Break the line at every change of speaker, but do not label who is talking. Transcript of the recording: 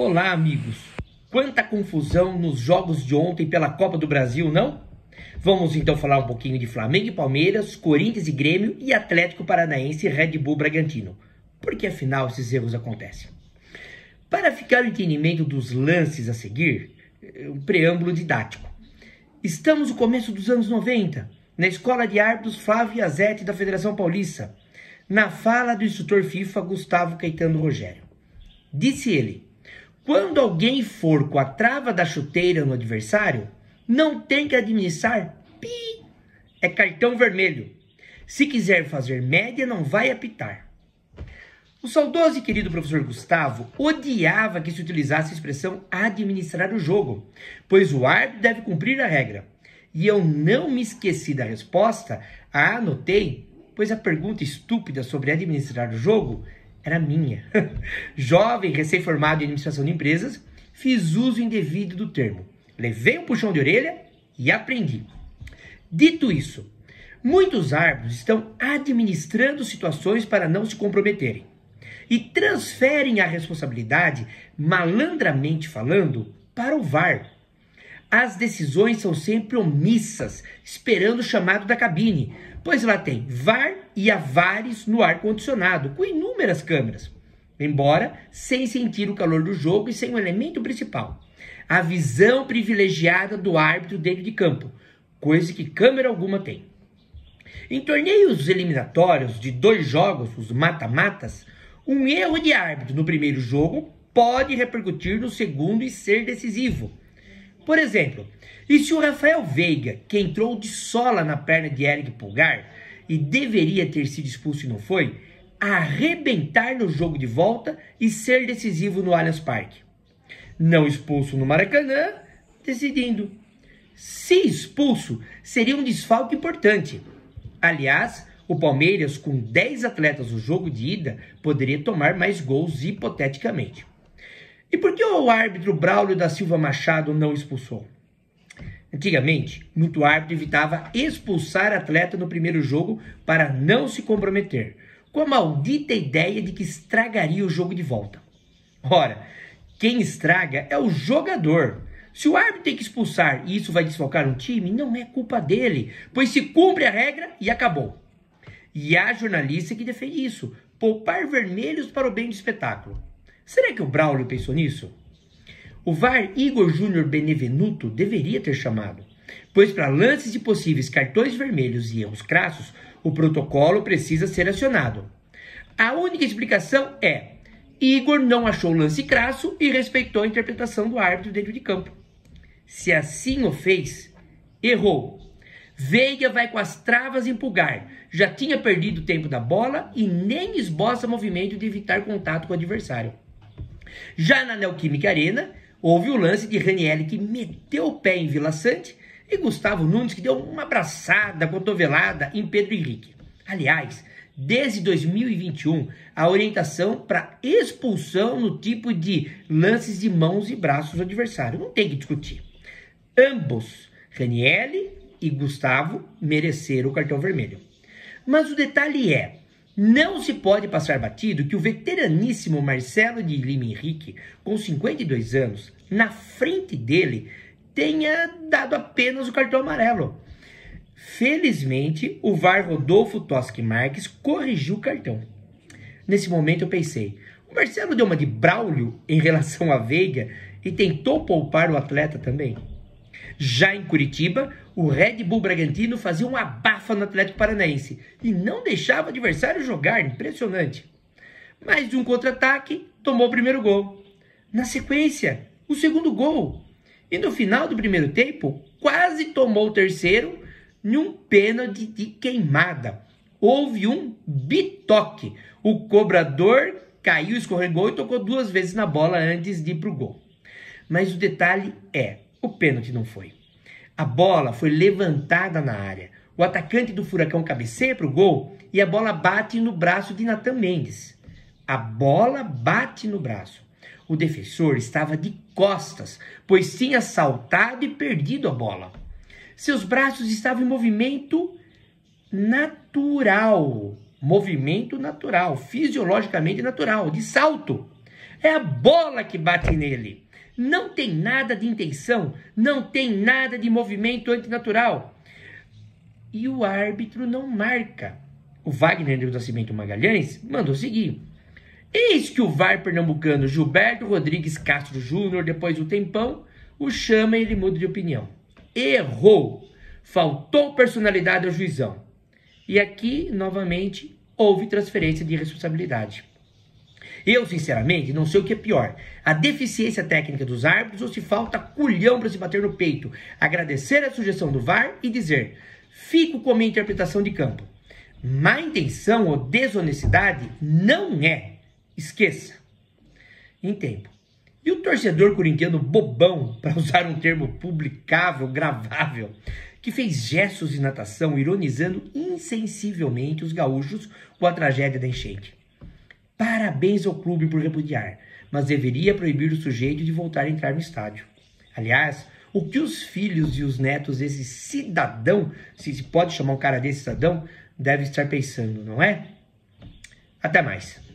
Olá, amigos! Quanta confusão nos jogos de ontem pela Copa do Brasil, não? Vamos então falar um pouquinho de Flamengo e Palmeiras, Corinthians e Grêmio e Atlético Paranaense e Red Bull Bragantino. Porque afinal esses erros acontecem. Para ficar o entendimento dos lances a seguir, um preâmbulo didático. Estamos no começo dos anos 90, na escola de árbitros Flávio Azetti da Federação Paulista, na fala do instrutor FIFA Gustavo Caetano Rogério. Disse ele: quando alguém for com a trava da chuteira no adversário, não tem que administrar pi, é cartão vermelho. Se quiser fazer média, não vai apitar. O saudoso e querido professor Gustavo odiava que se utilizasse a expressão administrar o jogo, pois o árbitro deve cumprir a regra. E eu não me esqueci da resposta, a anotei, pois a pergunta estúpida sobre administrar o jogo era minha. Jovem, recém-formado em administração de empresas, fiz uso indevido do termo. Levei um puxão de orelha e aprendi. Dito isso, muitos árbitros estão administrando situações para não se comprometerem e transferem a responsabilidade, malandramente falando, para o VAR. As decisões são sempre omissas, esperando o chamado da cabine, pois lá tem VAR e avares no ar-condicionado, com inúmeras câmeras, embora sem sentir o calor do jogo e sem o elemento principal, a visão privilegiada do árbitro dentro de campo, coisa que câmera alguma tem. Em torneios eliminatórios de 2 jogos, os mata-matas, um erro de árbitro no primeiro jogo pode repercutir no segundo e ser decisivo. Por exemplo, e se o Rafael Veiga, que entrou de sola na perna de Eric Pulgar e deveria ter sido expulso e não foi, arrebentar no jogo de volta e ser decisivo no Allianz Parque? Não expulso no Maracanã, decidindo. Se expulso, seria um desfalque importante. Aliás, o Palmeiras, com 10 atletas no jogo de ida, poderia tomar mais gols hipoteticamente. E por que o árbitro Braulio da Silva Machado não expulsou? Antigamente, muito árbitro evitava expulsar atleta no primeiro jogo para não se comprometer, com a maldita ideia de que estragaria o jogo de volta. Ora, quem estraga é o jogador. Se o árbitro tem que expulsar e isso vai desfalcar um time, não é culpa dele, pois se cumpre a regra e acabou. E há jornalista que defende isso, poupar vermelhos para o bem do espetáculo. Será que o Braulio pensou nisso? O VAR Igor Júnior Benevenuto deveria ter chamado, pois para lances de possíveis cartões vermelhos e erros crassos, o protocolo precisa ser acionado. A única explicação é: Igor não achou o lance crasso e respeitou a interpretação do árbitro dentro de campo. Se assim o fez, errou. Veiga vai com as travas em Pulgar, já tinha perdido o tempo da bola e nem esboça movimento de evitar contato com o adversário. Já na Neoquímica Arena, houve o lance de Ranieri que meteu o pé em Vila Sante e Gustavo Nunes que deu uma abraçada, cotovelada em Pedro Henrique. Aliás, desde 2021, a orientação para expulsão no tipo de lances de mãos e braços do adversário. Não tem que discutir. Ambos, Ranieri e Gustavo, mereceram o cartão vermelho. Mas o detalhe é: não se pode passar batido que o veteraníssimo Marcelo de Lima Henrique, com 52 anos, na frente dele, tenha dado apenas o cartão amarelo. Felizmente, o VAR Rodolfo Toschi Marques corrigiu o cartão. Nesse momento eu pensei: o Marcelo deu uma de Braulio em relação a Veiga e tentou poupar o atleta também? Já em Curitiba, o Red Bull Bragantino fazia um abafa no Atlético Paranaense e não deixava o adversário jogar, impressionante. Mais de um contra-ataque, tomou o primeiro gol. Na sequência, o segundo gol. E no final do primeiro tempo, quase tomou o terceiro em um pênalti de queimada. Houve um bitoque. O cobrador caiu, escorregou e tocou 2 vezes na bola antes de ir para o gol. Mas o detalhe é: o pênalti não foi. A bola foi levantada na área. O atacante do Furacão cabeceia para o gol e a bola bate no braço de Natan Mendes. A bola bate no braço. O defensor estava de costas, pois tinha saltado e perdido a bola. Seus braços estavam em movimento natural, fisiologicamente natural, de salto. É a bola que bate nele. Não tem nada de intenção, não tem nada de movimento antinatural. E o árbitro não marca. O Wagner do Nascimento Magalhães mandou seguir. Eis que o VAR pernambucano Gilberto Rodrigues Castro Júnior, depois do tempão, o chama e ele muda de opinião. Errou. Faltou personalidade ao juizão. E aqui, novamente, houve transferência de responsabilidade. Eu, sinceramente, não sei o que é pior. A deficiência técnica dos árbitros ou se falta culhão para se bater no peito, agradecer a sugestão do VAR e dizer: fico com a minha interpretação de campo. Má intenção ou desonestidade não é. Esqueça. Em tempo. E o torcedor corintiano bobão, para usar um termo publicável, gravável, que fez gestos de natação ironizando insensivelmente os gaúchos com a tragédia da enchente. Parabéns ao clube por repudiar, mas deveria proibir o sujeito de voltar a entrar no estádio. Aliás, o que os filhos e os netos desse cidadão, se pode chamar um cara desse cidadão, devem estar pensando, não é? Até mais.